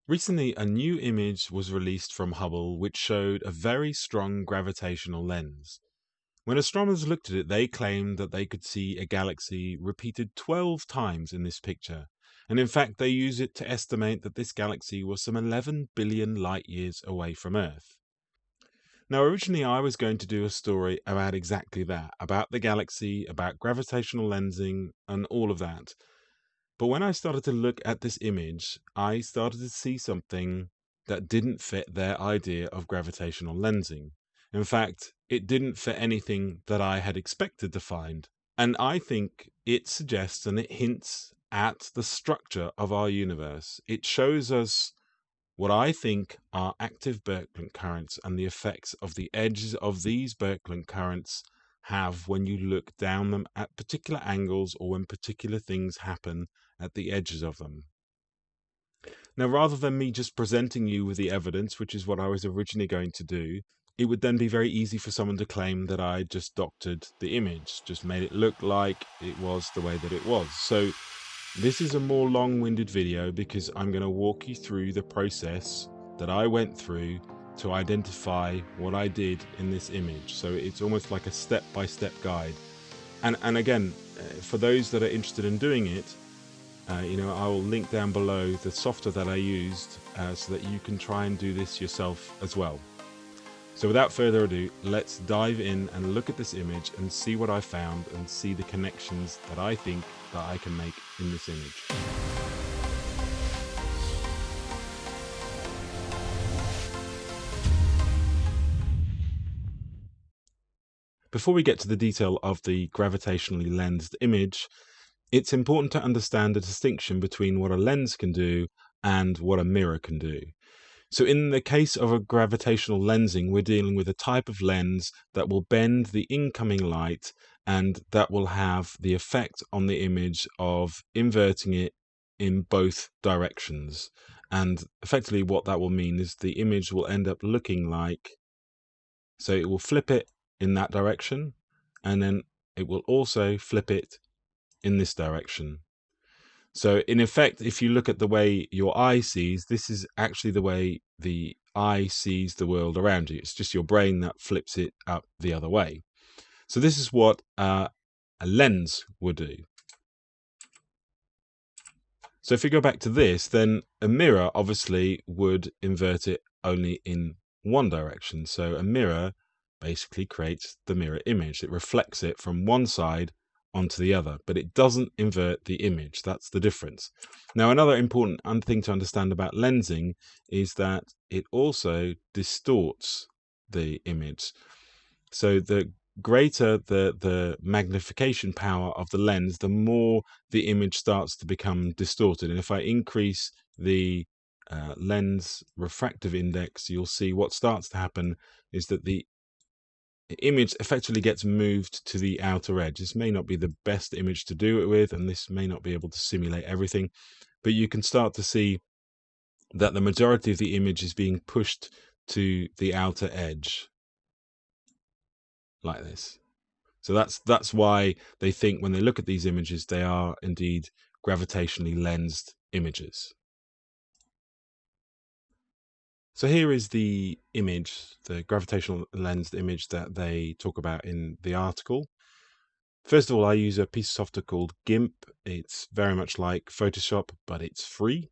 Recently, a new image was released from Hubble which showed a very strong gravitational lens. When astronomers looked at it, they claimed that they could see a galaxy repeated 12 times in this picture. And in fact, they use it to estimate that this galaxy was some 11 billion light years away from Earth. Now, originally, I was going to do a story about exactly that, about the galaxy, about gravitational lensing, and all of that. But when I started to look at this image, I started to see something that didn't fit their idea of gravitational lensing. In fact, it didn't fit anything that I had expected to find. And I think it suggests and it hints at the structure of our universe. It shows us what I think are active Berkland currents and the effects of the edges of these Berkland currents have when you look down them at particular angles or when particular things happen at the edges of them. Now, rather than me just presenting you with the evidence, which is what I was originally going to do, it would then be very easy for someone to claim that I just doctored the image, just made it look like it was the way that it was. So this is a more long-winded video because I'm going to walk you through the process that I went through to identify what I did in this image. So it's almost like a step-by-step guide. And again, for those that are interested in doing it, I will link down below the software that I used so that you can try and do this yourself as well. So without further ado, let's dive in and look at this image and see what I found and see the connections that I think that I can make in this image. Before we get to the detail of the gravitationally lensed image, it's important to understand the distinction between what a lens can do and what a mirror can do. So in the case of a gravitational lensing, we're dealing with a type of lens that will bend the incoming light and that will have the effect on the image of inverting it in both directions. And effectively what that will mean is the image will end up looking like, so it will flip it in that direction, and then it will also flip it in this direction. So in effect, if you look at the way your eye sees, this is actually the way the eye sees the world around you. It's just your brain that flips it up the other way. So this is what a lens would do. So if we go back to this, then a mirror obviously would invert it only in one direction. So a mirror basically creates the mirror image. It reflects it from one side onto the other, but it doesn't invert the image. That's the difference. Now, another important thing to understand about lensing is that it also distorts the image. So the greater the magnification power of the lens, the more the image starts to become distorted. And if I increase the lens refractive index, you'll see what starts to happen is that the image effectively gets moved to the outer edge. This may not be the best image to do it with, and this may not be able to simulate everything, but you can start to see that the majority of the image is being pushed to the outer edge like this. So that's why they think when they look at these images, they are indeed gravitationally lensed images. So here is the image, the gravitational lensed image that they talk about in the article. First of all, I use a piece of software called GIMP. It's very much like Photoshop, but it's free.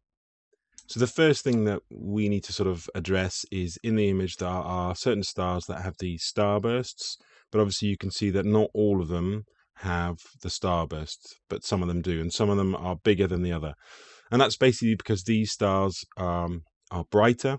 So the first thing that we need to sort of address is in the image there are certain stars that have the starbursts, but obviously you can see that not all of them have the starbursts, but some of them do, and some of them are bigger than the other. And that's basically because these stars are brighter,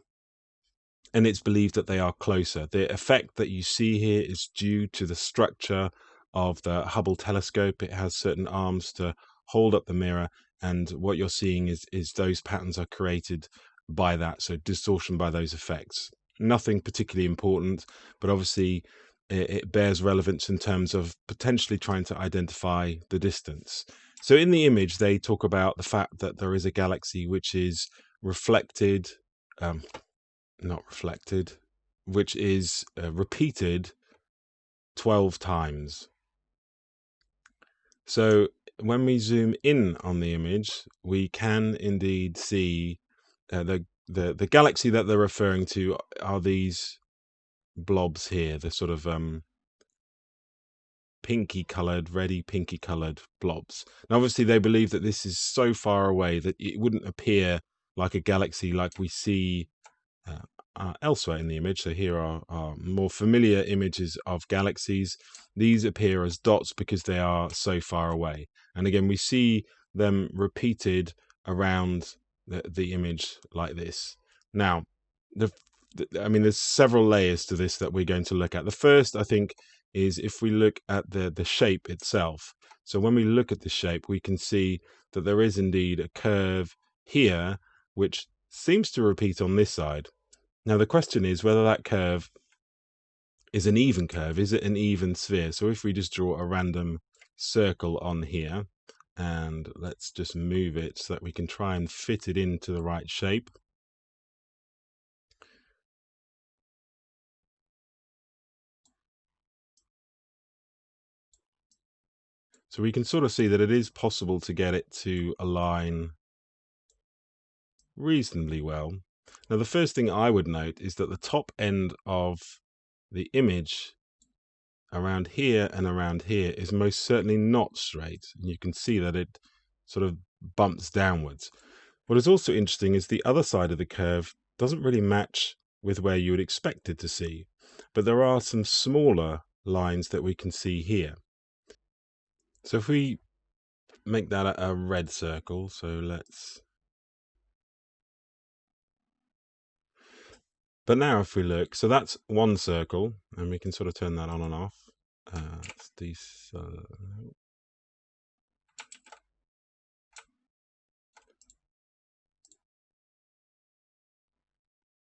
and it's believed that they are closer. The effect that you see here is due to the structure of the Hubble telescope. It has certain arms to hold up the mirror, and what you're seeing is those patterns are created by that, so distortion by those effects. Nothing particularly important, but obviously it bears relevance in terms of potentially trying to identify the distance. So in the image, they talk about the fact that there is a galaxy which is reflected, not reflected, which is repeated 12 times. So when we zoom in on the image, we can indeed see the the galaxy that they're referring to are these blobs here, the sort of pinky colored, reddy pinky colored blobs. Now, obviously, they believe that this is so far away that it wouldn't appear like a galaxy like we see elsewhere in the image. So here are more familiar images of galaxies. These appear as dots because they are so far away. And again, we see them repeated around the image like this. Now, I mean, there's several layers to this that we're going to look at. The first, I think, is if we look at the shape itself. So when we look at the shape, we can see that there is indeed a curve here, which seems to repeat on this side. Now, the question is whether that curve is an even curve. Is it an even sphere? So if we just draw a random circle on here, and let's just move it so that we can try and fit it into the right shape. So we can sort of see that it is possible to get it to align reasonably well. Now, the first thing I would note is that the top end of the image around here and around here is most certainly not straight. And you can see that it sort of bumps downwards. What is also interesting is the other side of the curve doesn't really match with where you would expect it to see. But there are some smaller lines that we can see here. So if we make that a red circle, so let's... But now if we look, so that's one circle, and we can sort of turn that on and off.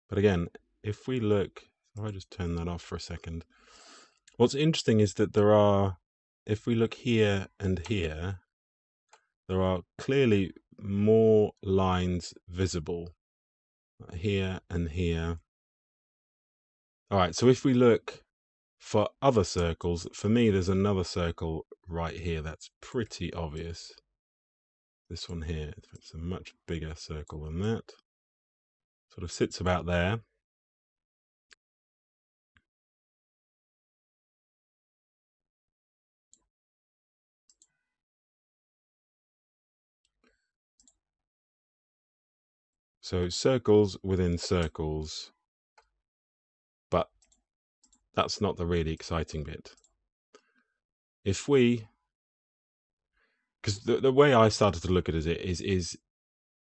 But again, if we look, if I just turn that off for a second, what's interesting is that there are, if we look here and here, there are clearly more lines visible here and here. All right, so if we look for other circles, for me, there's another circle right here that's pretty obvious. This one here, it's a much bigger circle than that. Sort of sits about there. So circles within circles, but that's not the really exciting bit. If we, because the way I started to look at it is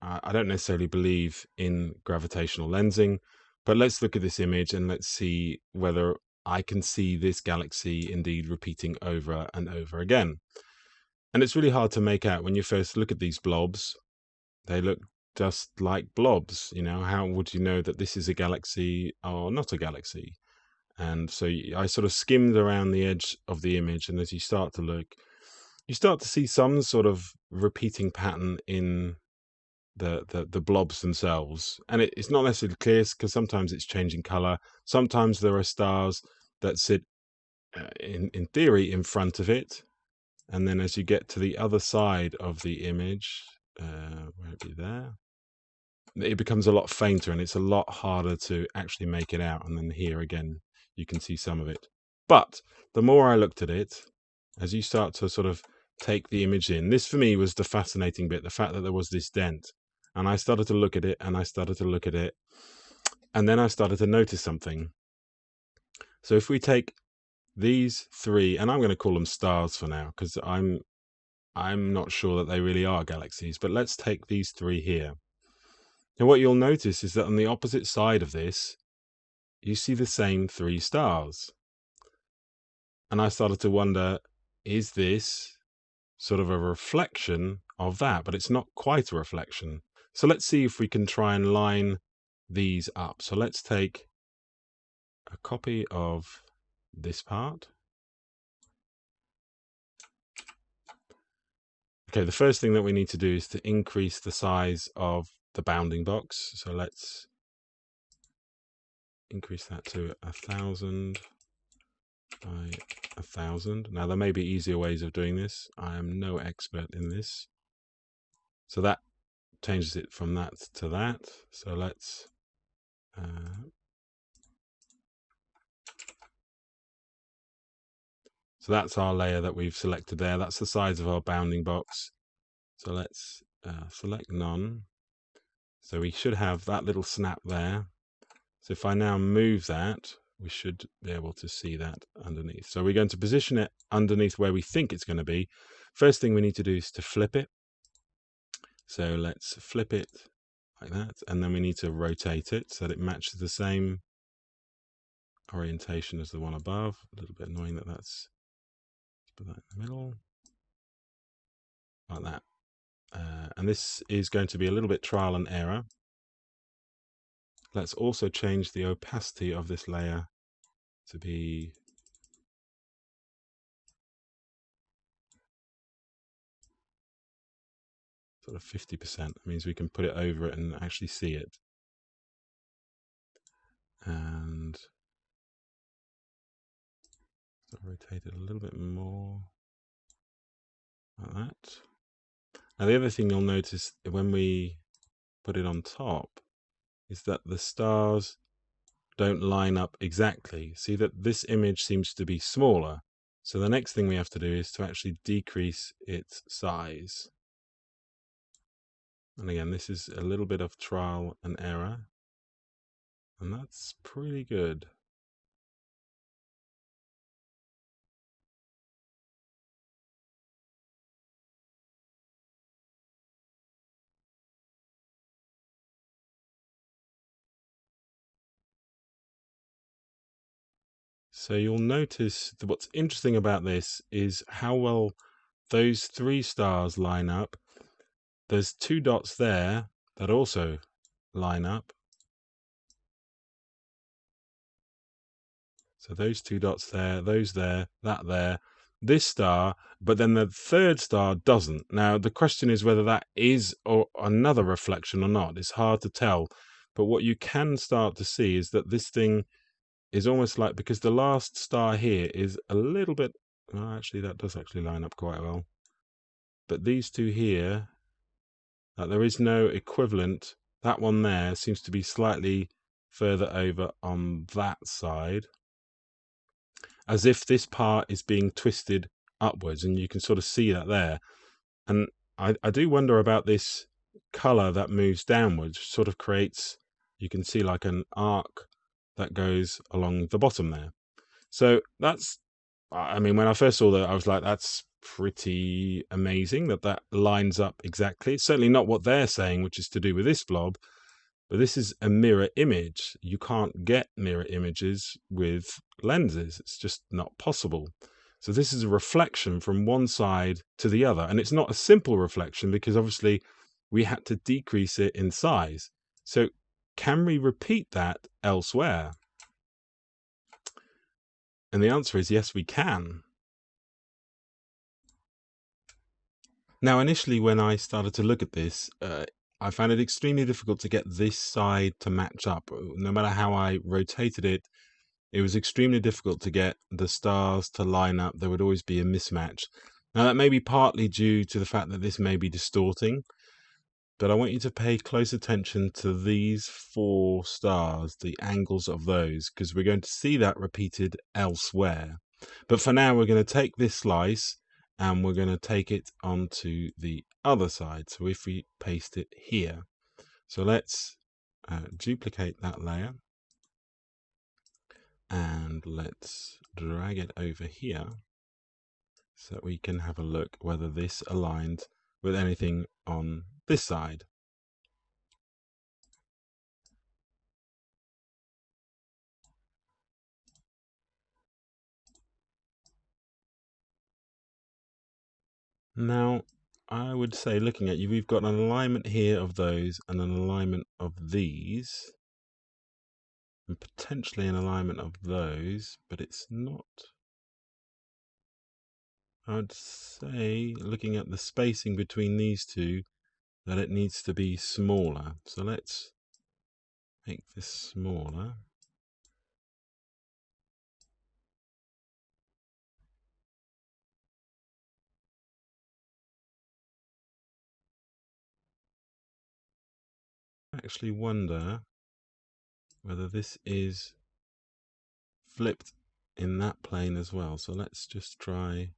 I don't necessarily believe in gravitational lensing, but let's look at this image and let's see whether I can see this galaxy indeed repeating over and over again. And it's really hard to make out when you first look at these blobs. They look just like blobs. You know, how would you know that this is a galaxy or not a galaxy? And so I sort of skimmed around the edge of the image, and as you start to look, you start to see some sort of repeating pattern in the blobs themselves. And it's not necessarily clear because sometimes it's changing color. Sometimes there are stars that sit in theory in front of it, and then as you get to the other side of the image, where it be there, it becomes a lot fainter and it's a lot harder to actually make it out. And then here again, you can see some of it. But the more I looked at it, as you start to sort of take the image in, this for me was the fascinating bit, the fact that there was this dent. And I started to look at it and I started to look at it. And then I started to notice something. So if we take these three, and I'm going to call them stars for now, because I'm not sure that they really are galaxies, but let's take these three here. And what you'll notice is that on the opposite side of this, you see the same three stars. And I started to wonder, is this sort of a reflection of that? But it's not quite a reflection. So let's see if we can try and line these up. So let's take a copy of this part. Okay, the first thing that we need to do is to increase the size of the bounding box. So let's increase that to 1000 by 1000. Now there may be easier ways of doing this. I am no expert in this. So that changes it from that to that. So let's so that's our layer that we've selected there. That's the size of our bounding box. So let's select none. So we should have that little snap there. So if I now move that, we should be able to see that underneath. So we're going to position it underneath where we think it's going to be. First thing we need to do is to flip it. So let's flip it like that, and then we need to rotate it so that it matches the same orientation as the one above. A little bit annoying that that's, let's put that in the middle, like that. And this is going to be a little bit trial and error. Let's also change the opacity of this layer to be sort of 50%. That means we can put it over it and actually see it. And so rotate it a little bit more, like that. Now the other thing you'll notice when we put it on top is that the stars don't line up exactly. See that this image seems to be smaller. So the next thing we have to do is to actually decrease its size. And again, this is a little bit of trial and error. And that's pretty good. So you'll notice that what's interesting about this is how well those three stars line up. There's two dots there that also line up. So those two dots there, those there, that there, this star, but then the third star doesn't. Now, the question is whether that is or another reflection or not. It's hard to tell. But what you can start to see is that this thing is almost like, because the last star here is a little bit, well, actually, that does actually line up quite well. But these two here, there is no equivalent. That one there seems to be slightly further over on that side, as if this part is being twisted upwards, and you can sort of see that there. And I do wonder about this color that moves downwards, sort of creates, you can see like an arc that goes along the bottom there. So that's, I mean, when I first saw that, I was like, that's pretty amazing that that lines up exactly. It's certainly not what they're saying, which is to do with this blob, but this is a mirror image. You can't get mirror images with lenses. It's just not possible. So this is a reflection from one side to the other. And it's not a simple reflection because obviously we had to decrease it in size. So can we repeat that elsewhere? And the answer is yes, we can. Now, initially, when I started to look at this, I found it extremely difficult to get this side to match up. No matter how I rotated it, it was extremely difficult to get the stars to line up. There would always be a mismatch. Now, that may be partly due to the fact that this may be distorting, but I want you to pay close attention to these four stars, the angles of those, because we're going to see that repeated elsewhere. But for now, we're going to take this slice and we're going to take it onto the other side. So if we paste it here, so let's duplicate that layer and let's drag it over here so that we can have a look whether this aligns with anything on this side. Now, I would say, looking at you, we've got an alignment here of those and an alignment of these, and potentially an alignment of those, but it's not. I would say, looking at the spacing between these two, that it needs to be smaller. So let's make this smaller. actually wonder whether this is flipped in that plane as well. So let's just try.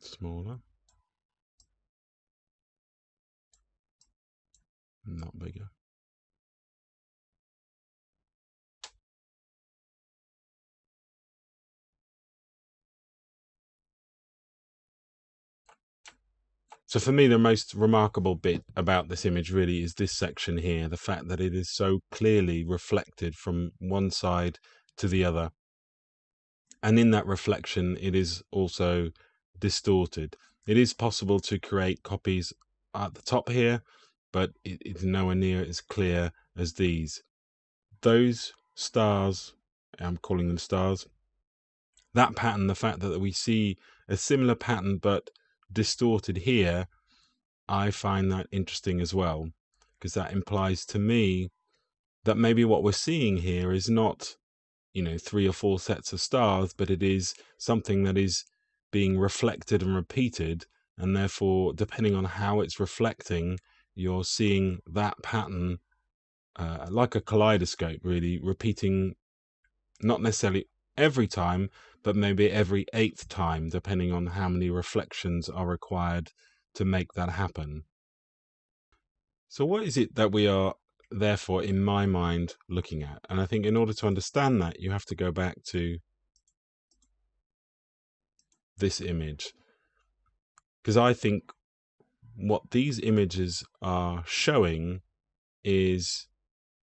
Smaller, not bigger. So for me, the most remarkable bit about this image really is this section here, the fact that it is so clearly reflected from one side to the other. And in that reflection, it is also distorted. It is possible to create copies at the top here, but it's nowhere near as clear as these. Those stars, I'm calling them stars, that pattern, the fact that we see a similar pattern but distorted here, I find that interesting as well, because that implies to me that maybe what we're seeing here is not, 3 or 4 sets of stars, but it is something that is being reflected and repeated, and therefore, depending on how it's reflecting, you're seeing that pattern like a kaleidoscope, really repeating, not necessarily every time, but maybe every 8th time, depending on how many reflections are required to make that happen. So what is it that we are, therefore, in my mind, looking at? And I think in order to understand that, you have to go back to this image. Because I think what these images are showing is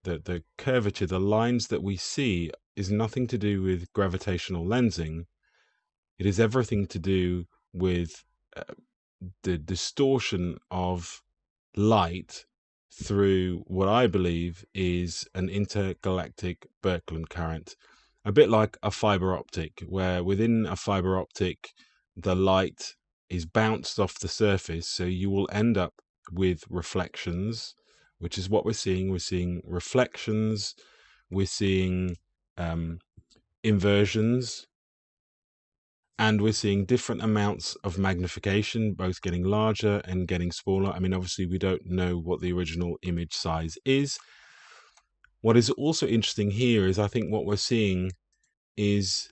that the curvature, the lines that we see, is nothing to do with gravitational lensing. It is everything to do with the distortion of light through what I believe is an intergalactic Berkland current, a bit like a fiber optic, where within a fiber optic the light is bounced off the surface, so you will end up with reflections, which is what we're seeing. We're seeing reflections, we're seeing inversions, and we're seeing different amounts of magnification, both getting larger and getting smaller. I mean, obviously, we don't know what the original image size is. What is also interesting here is I think what we're seeing is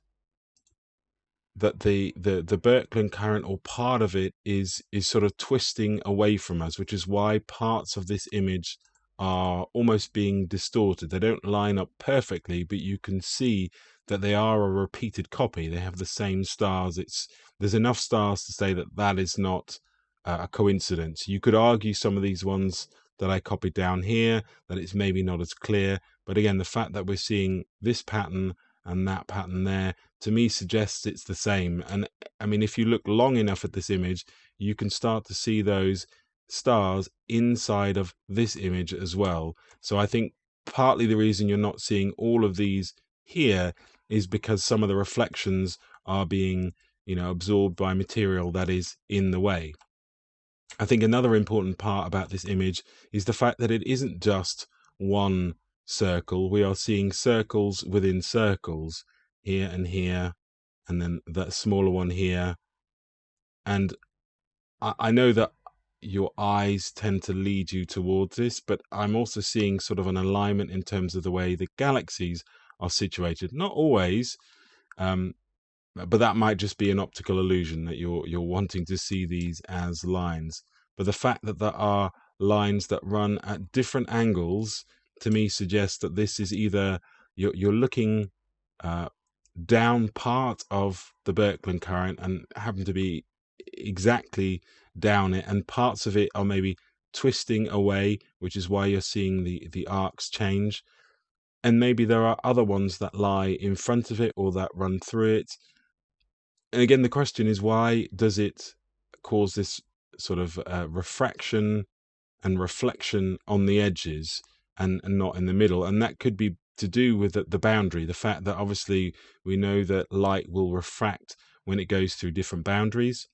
that the Berkland current, or part of it, is sort of twisting away from us, which is why parts of this image are almost being distorted. They don't line up perfectly, but you can see that they are a repeated copy. They have the same stars. There's enough stars to say that that is not a coincidence. You could argue some of these ones that I copied down here, that it's maybe not as clear, but again, the fact that we're seeing this pattern and that pattern there, to me, suggests it's the same. And I mean, if you look long enough at this image, you can start to see those stars inside of this image as well. So I think partly the reason you're not seeing all of these here is because some of the reflections are being, absorbed by material that is in the way. I think another important part about this image is the fact that it isn't just one circle. We are seeing circles within circles, here and here, and then that smaller one here. And I know that your eyes tend to lead you towards this, but I'm also seeing sort of an alignment in terms of the way the galaxies are situated. Not always, but that might just be an optical illusion, that you're wanting to see these as lines. But the fact that there are lines that run at different angles, to me, suggests that this is either you're looking down part of the Berkland current and happen to be exactly down it, and parts of it are maybe twisting away, which is why you're seeing the arcs change. And maybe there are other ones that lie in front of it or that run through it. And again, the question is, why does it cause this sort of refraction and reflection on the edges and not in the middle? And that could be to do with the boundary, the fact that obviously we know that light will refract when it goes through different boundaries.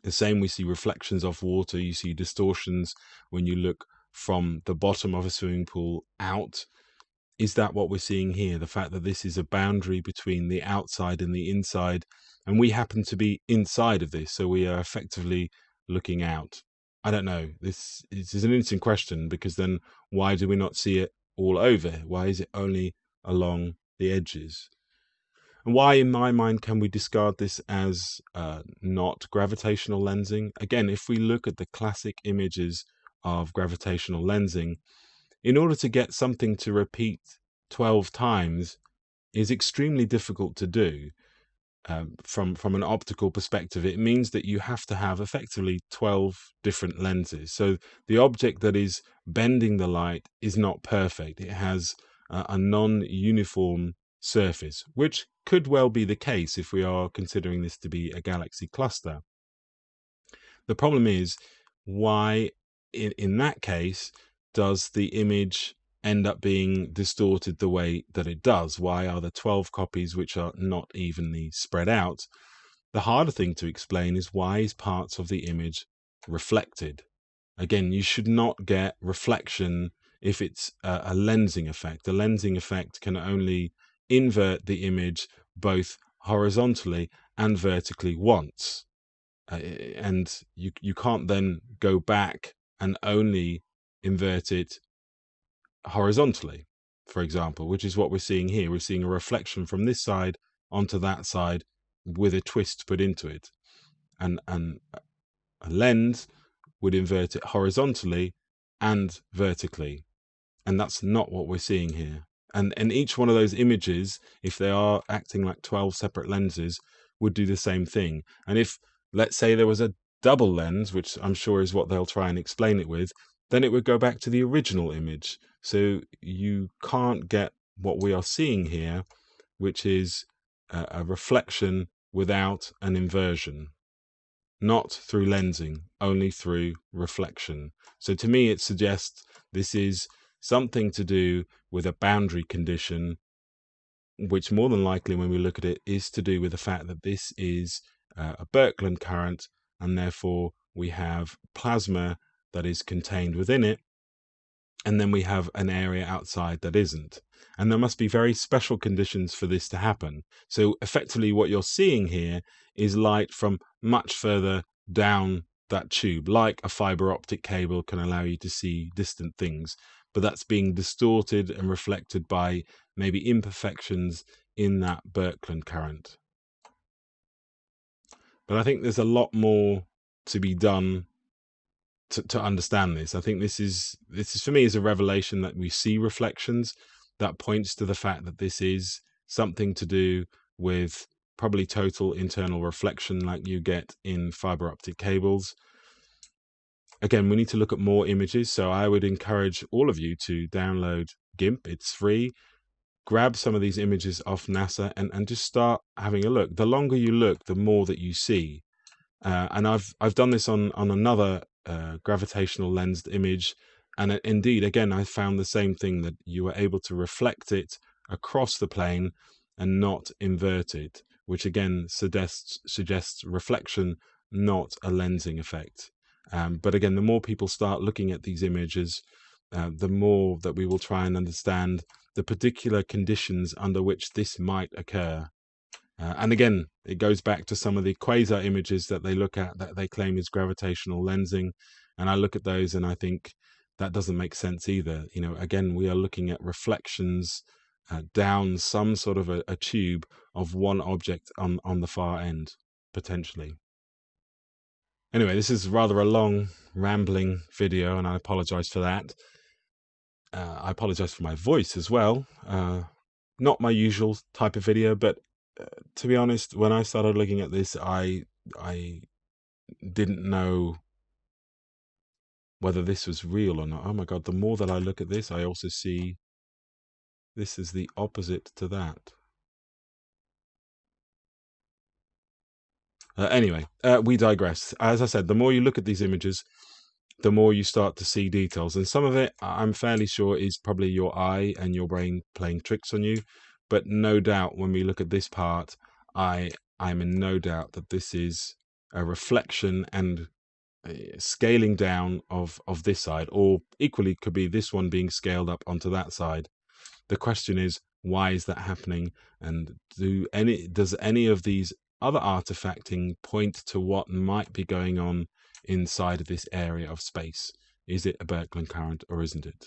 The same, we see reflections off water, you see distortions when you look from the bottom of a swimming pool out. Is that what we're seeing here? The fact that this is a boundary between the outside and the inside, and we happen to be inside of this, so we are effectively looking out. I don't know. This is an interesting question, because then why do we not see it all over? Why is it only along the edges? And why, in my mind, can we discard this as not gravitational lensing? Again, if we look at the classic images of gravitational lensing, in order to get something to repeat 12 times is extremely difficult to do. From an optical perspective, it means that you have to have effectively 12 different lenses. So the object that is bending the light is not perfect. It has a non-uniform surface, which could well be the case if we are considering this to be a galaxy cluster. The problem is, why in that case does the image end up being distorted the way that it does? Why are there 12 copies which are not evenly spread out? The harder thing to explain is, why is parts of the image reflected? Again, you should not get reflection if it's a lensing effect. A lensing effect can only invert the image both horizontally and vertically once. And you can't then go back and only invert it horizontally, for example, which is what we're seeing here. We're seeing a reflection from this side onto that side with a twist put into it. And a lens would invert it horizontally and vertically. And that's not what we're seeing here. And each one of those images, if they are acting like 12 separate lenses, would do the same thing. And if, let's say, there was a double lens, which I'm sure is what they'll try and explain it with, then it would go back to the original image. So you can't get what we are seeing here, which is a reflection without an inversion. Not through lensing, only through reflection. So to me, it suggests this is something to do with a boundary condition, which more than likely, when we look at it, is to do with the fact that this is a Berkland current, and therefore we have plasma that is contained within it, and then we have an area outside that isn't. And there must be very special conditions for this to happen. So effectively what you're seeing here is light from much further down that tube, like a fiber optic cable can allow you to see distant things, but that's being distorted and reflected by maybe imperfections in that Berkland current. But I think there's a lot more to be done to understand this. I think this is for me is a revelation that we see reflections. That points to the fact that this is something to do with probably total internal reflection like you get in fiber optic cables. Again, we need to look at more images, so I would encourage all of you to download GIMP. It's free. Grab some of these images off NASA and just start having a look. The longer you look, the more that you see. And I've done this on another gravitational lensed image, and indeed, again, I found the same thing, that you were able to reflect it across the plane and not invert it, which again suggests reflection, not a lensing effect. But again, the more people start looking at these images, the more that we will try and understand the particular conditions under which this might occur. And again, it goes back to some of the quasar images that they look at that they claim is gravitational lensing. And I look at those and I think that doesn't make sense either. You know, again, we are looking at reflections down some sort of a tube of one object on the far end, potentially. Anyway, this is rather a long, rambling video, and I apologize for that. I apologize for my voice as well. Not my usual type of video, but to be honest, when I started looking at this, I didn't know whether this was real or not. Oh my God, the more that I look at this, I also see this is the opposite to that. Anyway, we digress. As I said, the more you look at these images, the more you start to see details. And some of it, I'm fairly sure, is probably your eye and your brain playing tricks on you. But no doubt, when we look at this part, I'm in no doubt that this is a reflection and scaling down of this side, or equally could be this one being scaled up onto that side. The question is, why is that happening? And does any of these other artifacting point to what might be going on inside of this area of space? Is it a Berkland current or isn't it?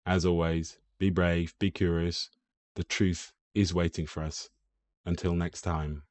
As always, be brave, be curious. The truth is waiting for us. Until next time.